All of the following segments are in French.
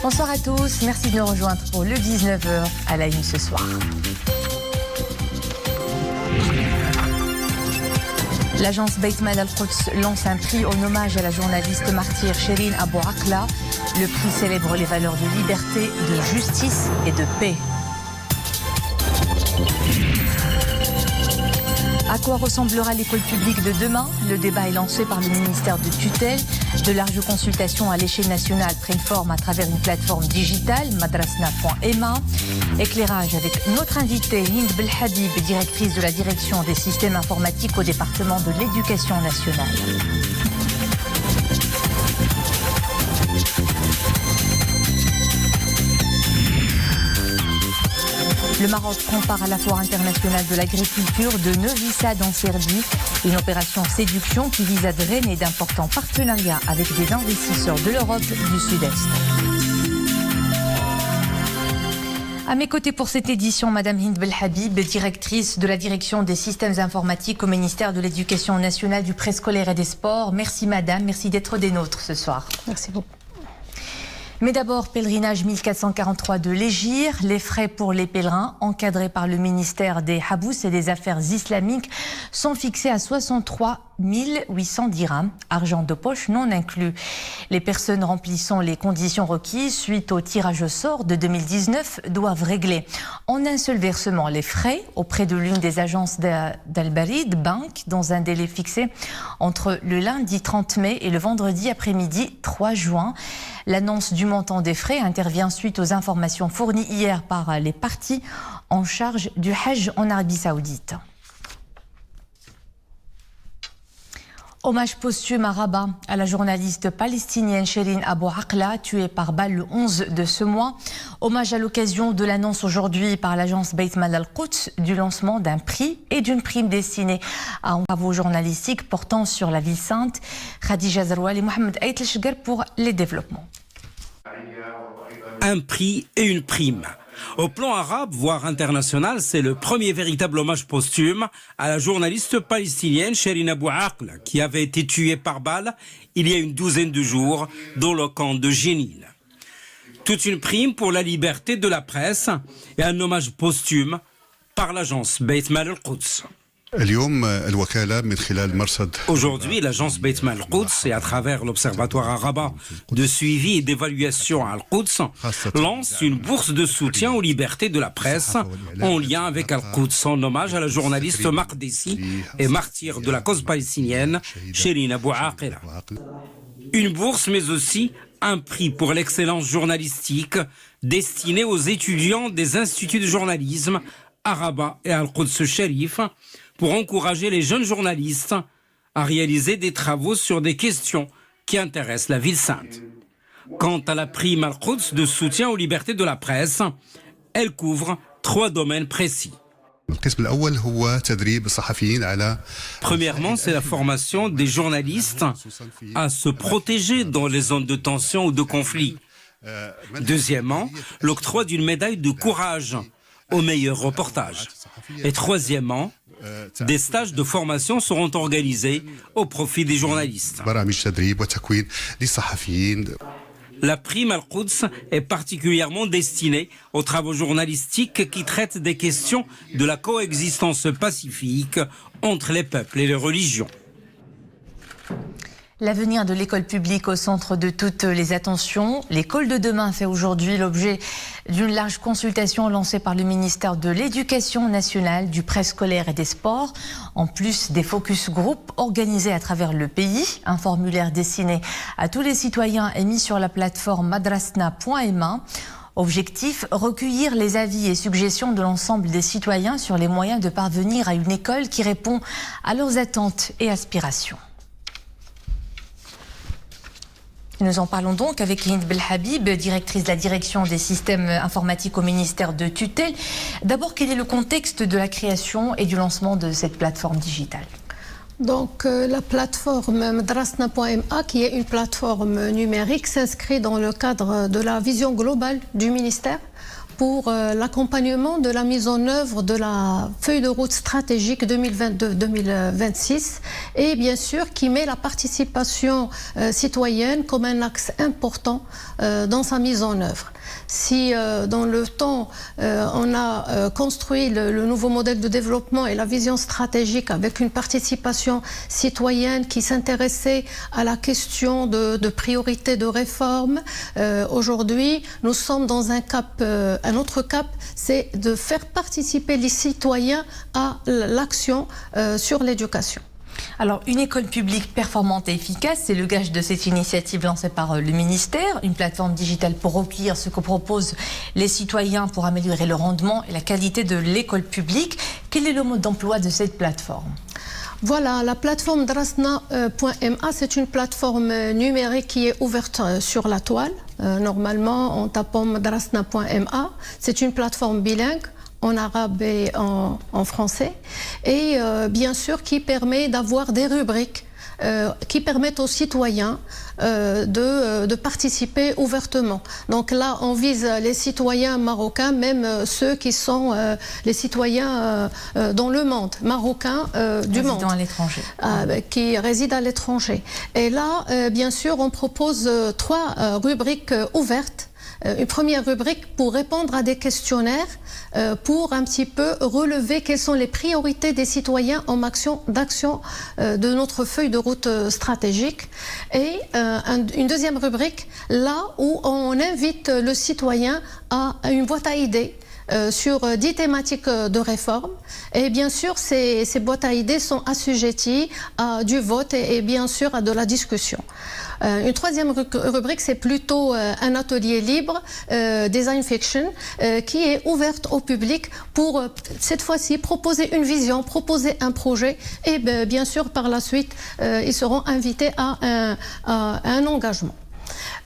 Bonsoir à tous, merci de nous rejoindre pour le 19h à la une ce soir. L'agence Beit Mal Al-Quds lance un prix en hommage à la journaliste martyre Shireen Abu Akleh. Le prix célèbre les valeurs de liberté, de justice et de paix. À quoi ressemblera l'école publique de demain? Le débat est lancé par le ministère de tutelle. De larges consultations à l'échelle nationale prennent forme à travers une plateforme digitale, madrasna.ma. Éclairage avec notre invitée Hind Belhabib, directrice de la direction des systèmes informatiques au département de l'éducation nationale. Le Maroc prend part à la foire internationale de l'agriculture de Novi Sad en Serbie. Une opération séduction qui vise à drainer d'importants partenariats avec des investisseurs de l'Europe du Sud-Est. À mes côtés pour cette édition, Madame Hind Belhabib, directrice de la direction des systèmes informatiques au ministère de l'Éducation nationale, du préscolaire et des sports. Merci Madame, merci d'être des nôtres ce soir. Merci beaucoup. Mais d'abord, pèlerinage 1443 de l'Hégire. Les frais pour les pèlerins, encadrés par le ministère des Habous et des Affaires islamiques, sont fixés à 63 800 dirhams, argent de poche non inclus. Les personnes remplissant les conditions requises suite au tirage au sort de 2019 doivent régler en un seul versement les frais auprès de l'une des agences d'Al-Barid Bank dans un délai fixé entre le lundi 30 mai et le vendredi après-midi 3 juin. L'annonce du montant des frais intervient suite aux informations fournies hier par les parties en charge du Hajj en Arabie Saoudite. Hommage posthume à Rabat à la journaliste palestinienne Shireen Abu Akleh, tuée par balle le 11 de ce mois. Hommage à l'occasion de l'annonce aujourd'hui par l'agence Beit Mal Al-Quds du lancement d'un prix et d'une prime destinée à un travaux journalistiques portant sur la ville sainte. Khadija Zaroual et Mohamed Aït El-Shgar pour les développements. Un prix et une prime. Au plan arabe, voire international, c'est le premier véritable hommage posthume à la journaliste palestinienne Shireen Abu Akleh, qui avait été tuée par balle il y a une douzaine de jours dans le camp de Jénine. Toute une prime pour la liberté de la presse et un hommage posthume par l'agence Beit Mal Al-Quds. Aujourd'hui, l'agence Beit Mal Al-Quds et à travers l'Observatoire à Rabat de suivi et d'évaluation à Al-Quds lance une bourse de soutien aux libertés de la presse en lien avec Al-Quds en hommage à la journaliste Maqdisi et martyre de la cause palestinienne Shireen Abu Akleh. Une bourse mais aussi un prix pour l'excellence journalistique destiné aux étudiants des instituts de journalisme à Rabat et à Al-Quds Sharif pour encourager les jeunes journalistes à réaliser des travaux sur des questions qui intéressent la ville sainte. Quant à la prime Al-Quds de soutien aux libertés de la presse, elle couvre 3 domaines précis. Premièrement, c'est la formation des journalistes à se protéger dans les zones de tension ou de conflit. Deuxièmement, l'octroi d'une médaille de courage au meilleur reportage. Et troisièmement, des stages de formation seront organisés au profit des journalistes. La prime Al-Quds est particulièrement destinée aux travaux journalistiques qui traitent des questions de la coexistence pacifique entre les peuples et les religions. L'avenir de l'école publique au centre de toutes les attentions. L'école de demain fait aujourd'hui l'objet d'une large consultation lancée par le ministère de l'Éducation nationale, du préscolaire et des sports. En plus des focus group organisés à travers le pays, un formulaire destiné à tous les citoyens est mis sur la plateforme madrasna.ma. Objectif, recueillir les avis et suggestions de l'ensemble des citoyens sur les moyens de parvenir à une école qui répond à leurs attentes et aspirations. Nous en parlons donc avec Hind Belhabib, directrice de la direction des systèmes informatiques au ministère de tutelle. D'abord, quel est le contexte de la création et du lancement de cette plateforme digitale? Donc, la plateforme madrasna.ma, qui est une plateforme numérique, s'inscrit dans le cadre de la vision globale du ministère pour l'accompagnement de la mise en œuvre de la feuille de route stratégique 2022-2026 et bien sûr qui met la participation citoyenne comme un axe important dans sa mise en œuvre. Si dans le temps on a construit le nouveau modèle de développement et la vision stratégique avec une participation citoyenne qui s'intéressait à la question de priorité de réforme, aujourd'hui nous sommes dans un autre cap, c'est de faire participer les citoyens à l'action sur l'éducation. Alors, une école publique performante et efficace, c'est le gage de cette initiative lancée par le ministère, une plateforme digitale pour recueillir ce que proposent les citoyens pour améliorer le rendement et la qualité de l'école publique. Quel est le mode d'emploi de cette plateforme ? Voilà, la plateforme drasna.ma, c'est une plateforme numérique qui est ouverte sur la toile. Normalement, en tapant drasna.ma, c'est une plateforme bilingue en arabe et en français, et bien sûr qui permet d'avoir des rubriques qui permettent aux citoyens de participer ouvertement. Donc là, on vise les citoyens marocains, même ceux qui sont les citoyens dans le monde, marocains du monde. À l'étranger. Qui résident à l'étranger. Et là, bien sûr, on propose 3 rubriques ouvertes. Une première rubrique pour répondre à des questionnaires, pour un petit peu relever quelles sont les priorités des citoyens en d'action de notre feuille de route stratégique. Et une deuxième rubrique, là où on invite le citoyen à une boîte à idées sur 10 thématiques de réforme. Et bien sûr, ces boîtes à idées sont assujetties à du vote et bien sûr à de la discussion. Une troisième rubrique, c'est plutôt un atelier libre, Design Fiction, qui est ouverte au public pour, cette fois-ci, proposer une vision, proposer un projet et bien sûr, par la suite, ils seront invités à un engagement.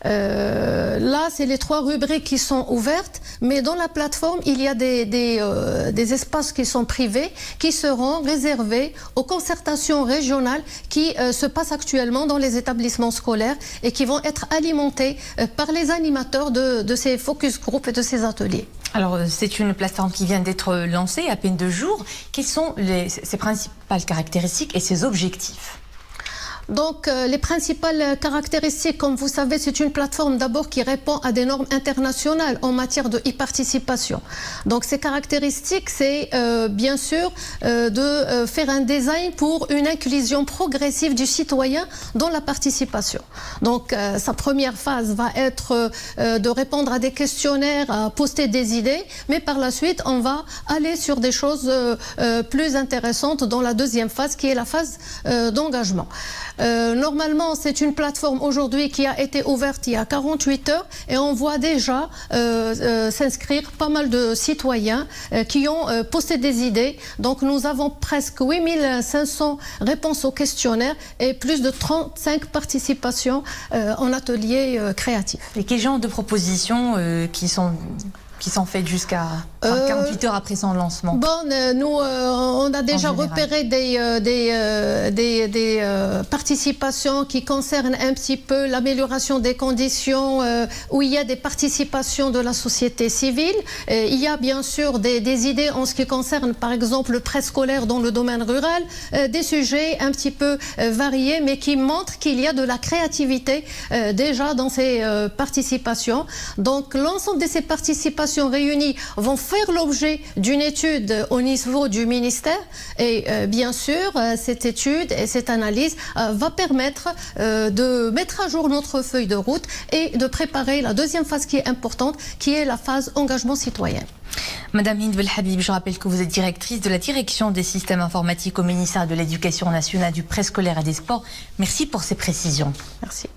Là, c'est les 3 rubriques qui sont ouvertes, mais dans la plateforme, il y a des espaces qui sont privés, qui seront réservés aux concertations régionales qui se passent actuellement dans les établissements scolaires et qui vont être alimentés par les animateurs de ces focus group et de ces ateliers. Alors, c'est une plateforme qui vient d'être lancée à peine 2 jours. Quelles sont ses principales caractéristiques et ses objectifs ? Donc, les principales caractéristiques, comme vous savez, c'est une plateforme d'abord qui répond à des normes internationales en matière de e-participation. Donc, ces caractéristiques, c'est bien sûr de faire un design pour une inclusion progressive du citoyen dans la participation. Donc, sa première phase va être de répondre à des questionnaires, à poster des idées, mais par la suite, on va aller sur des choses plus intéressantes dans la deuxième phase, qui est la phase d'engagement. Normalement, c'est une plateforme aujourd'hui qui a été ouverte il y a 48 heures et on voit déjà s'inscrire pas mal de citoyens qui ont posté des idées. Donc nous avons presque 8500 réponses au questionnaire et plus de 35 participations en ateliers créatifs. Et quel genre de propositions qui sont faites jusqu'à 48 heures après son lancement? Nous, on a déjà repéré des participations qui concernent un petit peu l'amélioration des conditions où il y a des participations de la société civile. Il y a bien sûr des idées en ce qui concerne par exemple le préscolaire dans le domaine rural, des sujets un petit peu variés mais qui montrent qu'il y a de la créativité déjà dans ces participations. Donc l'ensemble de ces participations réunies vont faire l'objet d'une étude au niveau du ministère et bien sûr cette étude et cette analyse va permettre de mettre à jour notre feuille de route et de préparer la deuxième phase qui est importante, qui est la phase engagement citoyen. Madame Hind Belhabib, je rappelle que vous êtes directrice de la direction des systèmes informatiques au ministère de l'Éducation nationale, du préscolaire et des sports. Merci pour ces précisions. Merci.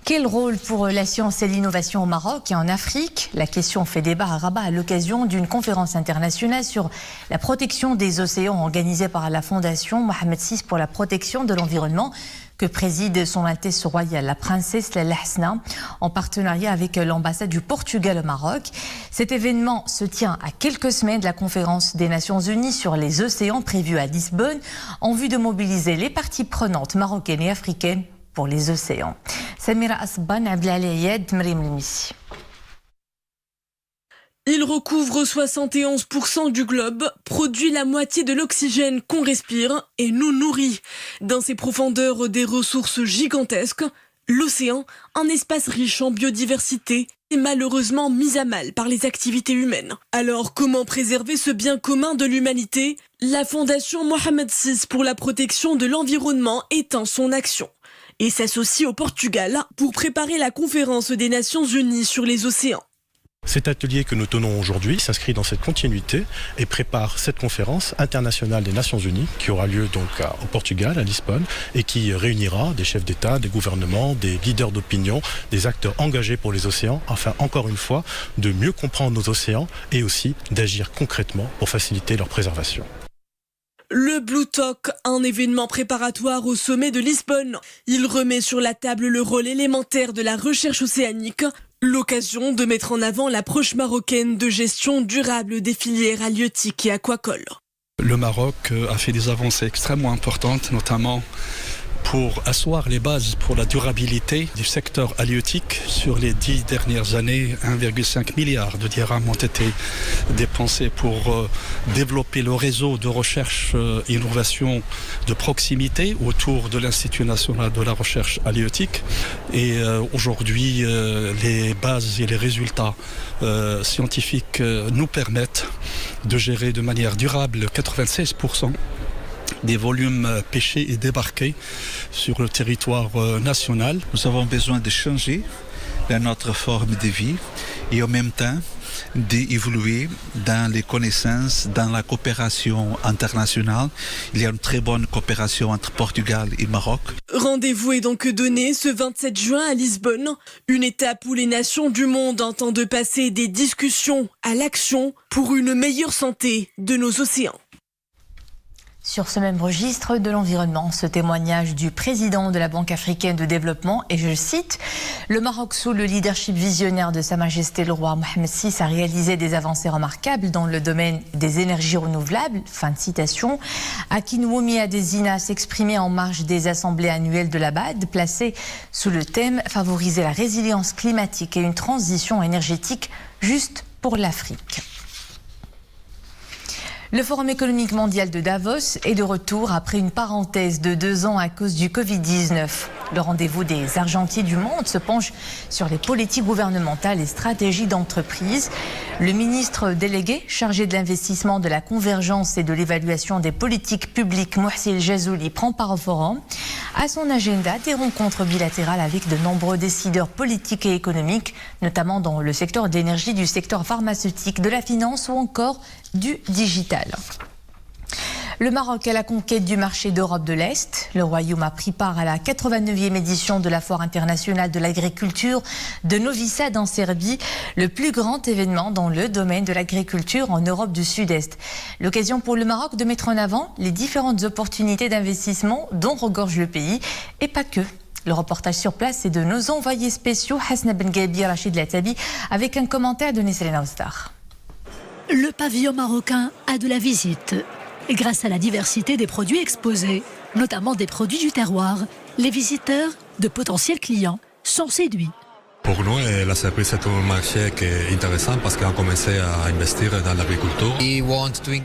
Quel rôle pour la science et l'innovation au Maroc et en Afrique? La question fait débat à Rabat à l'occasion d'une conférence internationale sur la protection des océans organisée par la Fondation Mohamed VI pour la protection de l'environnement que préside son Altesse royale, la princesse Lalla Hasna, en partenariat avec l'ambassade du Portugal au Maroc. Cet événement se tient à quelques semaines de la conférence des Nations Unies sur les océans prévue à Lisbonne en vue de mobiliser les parties prenantes marocaines et africaines pour les océans. Samira Asban, Abdelali Ayed, Mrim Lemisi. Il recouvre 71% du globe, produit la moitié de l'oxygène qu'on respire et nous nourrit. Dans ses profondeurs des ressources gigantesques, l'océan, un espace riche en biodiversité, est malheureusement mis à mal par les activités humaines. Alors comment préserver ce bien commun de l'humanité ? La Fondation Mohamed VI pour la protection de l'environnement étend son action et s'associe au Portugal pour préparer la conférence des Nations Unies sur les océans. Cet atelier que nous tenons aujourd'hui s'inscrit dans cette continuité et prépare cette conférence internationale des Nations Unies qui aura lieu donc au Portugal, à Lisbonne, et qui réunira des chefs d'État, des gouvernements, des leaders d'opinion, des acteurs engagés pour les océans, afin encore une fois de mieux comprendre nos océans et aussi d'agir concrètement pour faciliter leur préservation. Le Blue Talk, un événement préparatoire au sommet de Lisbonne. Il remet sur la table le rôle élémentaire de la recherche océanique, l'occasion de mettre en avant l'approche marocaine de gestion durable des filières halieutiques et aquacoles. Le Maroc a fait des avancées extrêmement importantes, notamment pour asseoir les bases pour la durabilité du secteur halieutique. Sur les 10 dernières années, 1,5 milliard de dirhams ont été dépensés pour développer le réseau de recherche et innovation de proximité autour de l'Institut national de la recherche halieutique. Et aujourd'hui, les bases et les résultats scientifiques nous permettent de gérer de manière durable 96% des volumes pêchés et débarqués sur le territoire national. Nous avons besoin de changer notre forme de vie et en même temps d'évoluer dans les connaissances, dans la coopération internationale. Il y a une très bonne coopération entre Portugal et Maroc. Rendez-vous est donc donné ce 27 juin à Lisbonne, une étape où les nations du monde entendent passer des discussions à l'action pour une meilleure santé de nos océans. Sur ce même registre de l'environnement, ce témoignage du président de la Banque africaine de développement, et je cite, « Le Maroc, sous le leadership visionnaire de Sa Majesté le roi Mohamed VI, a réalisé des avancées remarquables dans le domaine des énergies renouvelables », fin de citation. Akinwumi Adesina s'exprimait en marge des assemblées annuelles de la BAD, placées sous le thème « Favoriser la résilience climatique et une transition énergétique juste pour l'Afrique ». Le Forum économique mondial de Davos est de retour après une parenthèse de 2 ans à cause du Covid-19. Le rendez-vous des argentiers du monde se penche sur les politiques gouvernementales et stratégies d'entreprise. Le ministre délégué chargé de l'investissement, de la convergence et de l'évaluation des politiques publiques, Mouhsin Jazouli, prend part au forum. À son agenda, des rencontres bilatérales avec de nombreux décideurs politiques et économiques, notamment dans le secteur de l'énergie, du secteur pharmaceutique, de la finance ou encore du digital. Le Maroc à la conquête du marché d'Europe de l'Est. Le Royaume a pris part à la 89e édition de la Foire internationale de l'agriculture de Novi Sad en Serbie, le plus grand événement dans le domaine de l'agriculture en Europe du Sud-Est. L'occasion pour le Maroc de mettre en avant les différentes opportunités d'investissement dont regorge le pays, et pas que. Le reportage sur place est de nos envoyés spéciaux Hasna Ben Gabi et Rachid Latabi, avec un commentaire de Nesrina Oustar. Le pavillon marocain a de la visite. Grâce à la diversité des produits exposés, notamment des produits du terroir, les visiteurs, de potentiels clients, sont séduits. Pour nous, la Serbie, c'est un marché qui est intéressant parce qu'on a commencé à investir dans l'agriculture.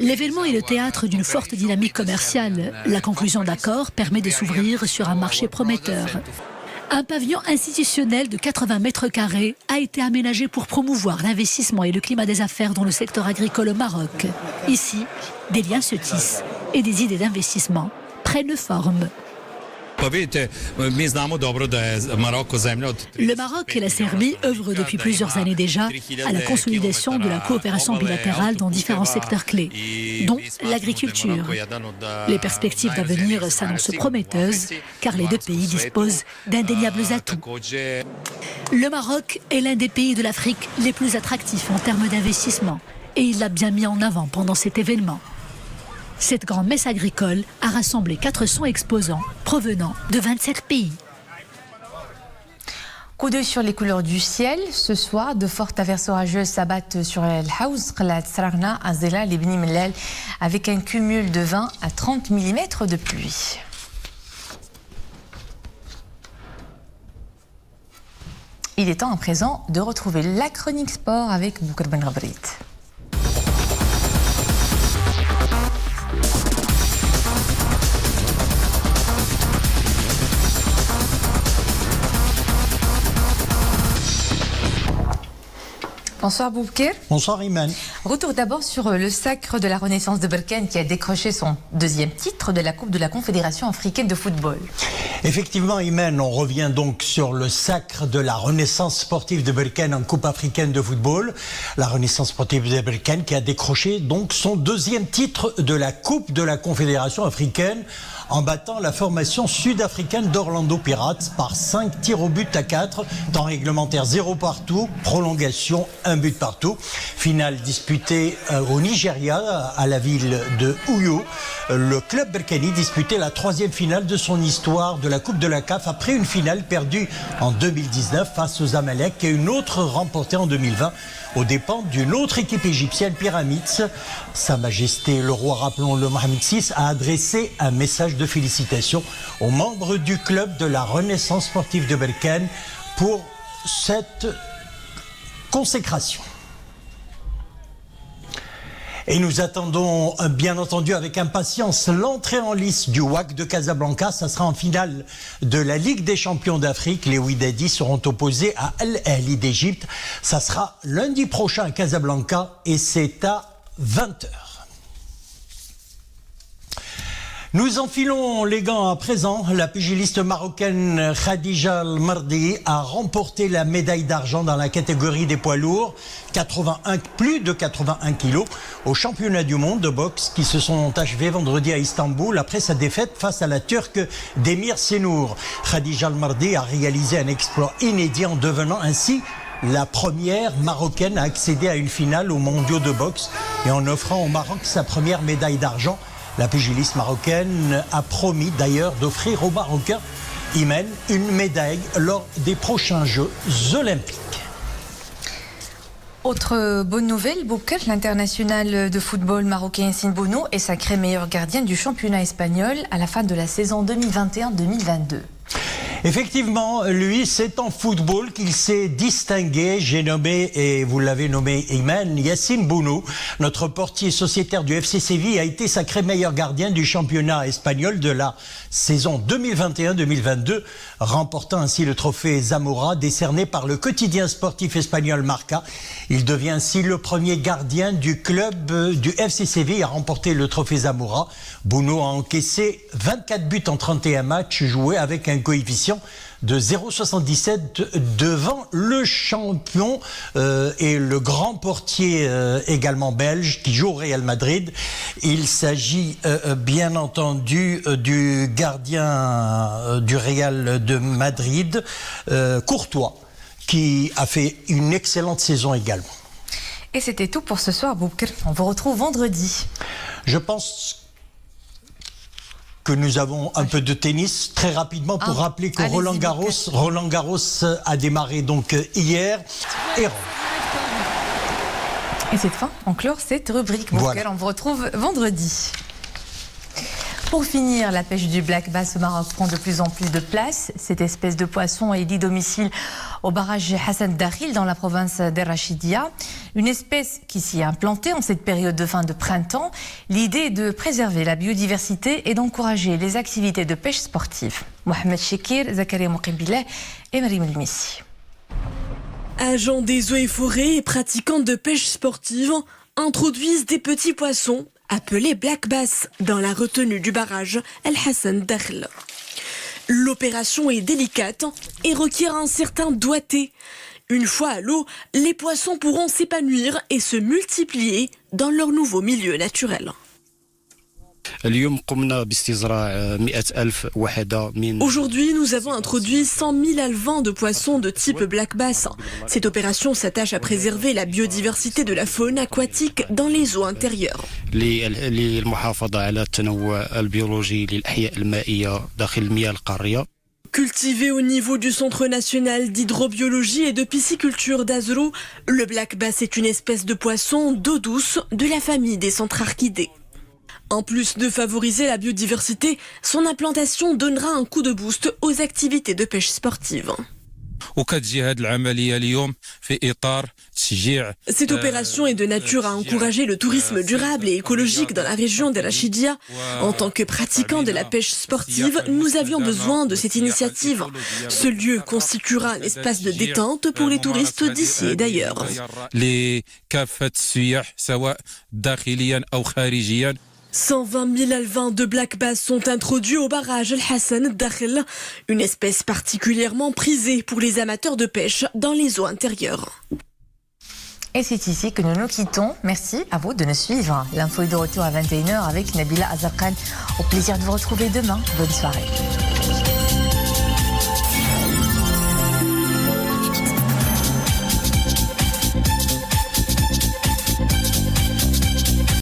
L'événement est le théâtre d'une forte dynamique commerciale. La conclusion d'accords permet de s'ouvrir sur un marché prometteur. Un pavillon institutionnel de 80 mètres carrés a été aménagé pour promouvoir l'investissement et le climat des affaires dans le secteur agricole au Maroc. Ici, des liens se tissent et des idées d'investissement prennent forme. Le Maroc et la Serbie œuvrent depuis plusieurs années déjà à la consolidation de la coopération bilatérale dans différents secteurs clés, dont l'agriculture. Les perspectives d'avenir s'annoncent prometteuses, car les deux pays disposent d'indéniables atouts. Le Maroc est l'un des pays de l'Afrique les plus attractifs en termes d'investissement, et il l'a bien mis en avant pendant cet événement. Cette grande messe agricole a rassemblé 400 exposants provenant de 27 pays. Coup d'œil sur les couleurs du ciel. Ce soir, de fortes averses orageuses s'abattent sur El Haouz, Qlat Srarna, Azela, Libni Mellal, avec un cumul de 20 à 30 mm de pluie. Il est temps à présent de retrouver la chronique sport avec Bouker Ben Rabrit. Bonsoir Bouker. Bonsoir Iman. Retour d'abord sur le sacre de la Renaissance de Berkane qui a décroché son deuxième titre de la Coupe de la Confédération africaine de football. Effectivement Iman, on revient donc sur le sacre de la Renaissance sportive de Berkane en Coupe africaine de football. La Renaissance sportive de Berkane qui a décroché donc son deuxième titre de la Coupe de la Confédération africaine en battant la formation sud-africaine d'Orlando Pirates par 5 tirs au but à 4, temps réglementaire 0 partout, prolongation 1 but partout. Finale disputée au Nigeria, à la ville de Uyo. Le club berkani disputait la 3e finale de son histoire de la Coupe de la CAF après une finale perdue en 2019 face aux Zamalek et une autre remportée en 2020 aux dépens d'une autre équipe égyptienne, Pyramids. Sa Majesté le roi, rappelons-le, Mohamed VI, a adressé un message de félicitations aux membres du club de la Renaissance sportive de Berkane pour cette consécration. Et nous attendons bien entendu avec impatience l'entrée en lice du WAC de Casablanca. Ça sera en finale de la Ligue des champions d'Afrique. Les Wydadi seront opposés à Al Ahly d'Égypte. Ça sera lundi prochain à Casablanca et c'est à 20h. Nous enfilons les gants à présent. La pugiliste marocaine Khadija El Mardi a remporté la médaille d'argent dans la catégorie des poids lourds, plus de 81 kilos, au championnat du monde de boxe qui se sont achevés vendredi à Istanbul après sa défaite face à la Turque Demir Senour. Khadija El Mardi a réalisé un exploit inédit en devenant ainsi la première marocaine à accéder à une finale aux mondiaux de boxe et en offrant au Maroc sa première médaille d'argent. La pugiliste marocaine a promis d'ailleurs d'offrir aux Marocains une médaille lors des prochains Jeux olympiques. Autre bonne nouvelle, Bouker, l'international de football marocain Yassine Bounou est sacré meilleur gardien du championnat espagnol à la fin de la saison 2021-2022. Effectivement, lui, c'est en football qu'il s'est distingué. J'ai nommé, et vous l'avez nommé Iman, Yassine Bounou, notre portier sociétaire du FC Séville, a été sacré meilleur gardien du championnat espagnol de la saison 2021-2022, remportant ainsi le trophée Zamora décerné par le quotidien sportif espagnol Marca. Il devient ainsi le premier gardien du club du FC Séville à remporter le trophée Zamora. Bounou a encaissé 24 buts en 31 matchs joués avec un coefficient de 0,77 devant le champion et le grand portier également belge qui joue au Real Madrid. Il s'agit bien entendu du gardien du Real de Madrid, Courtois, qui a fait une excellente saison également. Et c'était tout pour ce soir, Bouker. On vous retrouve vendredi. Je pense que nous avons un peu de tennis très rapidement pour rappeler que Roland Garros a démarré donc hier et cette fois, on clore cette rubrique. Voilà. On vous retrouve vendredi. Pour finir, la pêche du black bass au Maroc prend de plus en plus de place. Cette espèce de poisson est dit domicile au barrage Hassan Dakhil dans la province d'El-Rachidia. Une espèce qui s'y est implantée en cette période de fin de printemps. L'idée est de préserver la biodiversité et d'encourager les activités de pêche sportive. Mohamed Chekir, Zakaria Moukibileh et Marim El-Missi. Agents des eaux et forêts et pratiquants de pêche sportive introduisent des petits poissons appelés black bass dans la retenue du barrage El Hassan Dakhil. L'opération est délicate et requiert un certain doigté. Une fois à l'eau, les poissons pourront s'épanouir et se multiplier dans leur nouveau milieu naturel. Aujourd'hui, nous avons introduit 100 000 alevins de poissons de type black bass. Cette opération s'attache à préserver la biodiversité de la faune aquatique dans les eaux intérieures. Cultivé au niveau du Centre national d'hydrobiologie et de pisciculture d'Azrou, le black bass est une espèce de poisson d'eau douce de la famille des centrarchidés. En plus de favoriser la biodiversité, son implantation donnera un coup de boost aux activités de pêche sportive. Cette opération est de nature à encourager le tourisme durable et écologique dans la région de Rachidia. En tant que pratiquants de la pêche sportive, nous avions besoin de cette initiative. Ce lieu constituera un espace de détente pour les touristes d'ici et d'ailleurs. 120 000 alevins de black bass sont introduits au barrage El Hassan Dakhel, une espèce particulièrement prisée pour les amateurs de pêche dans les eaux intérieures. Et c'est ici que nous nous quittons. Merci à vous de nous suivre. L'info est de retour à 21h avec Nabila Azarkan. Au plaisir de vous retrouver demain. Bonne soirée.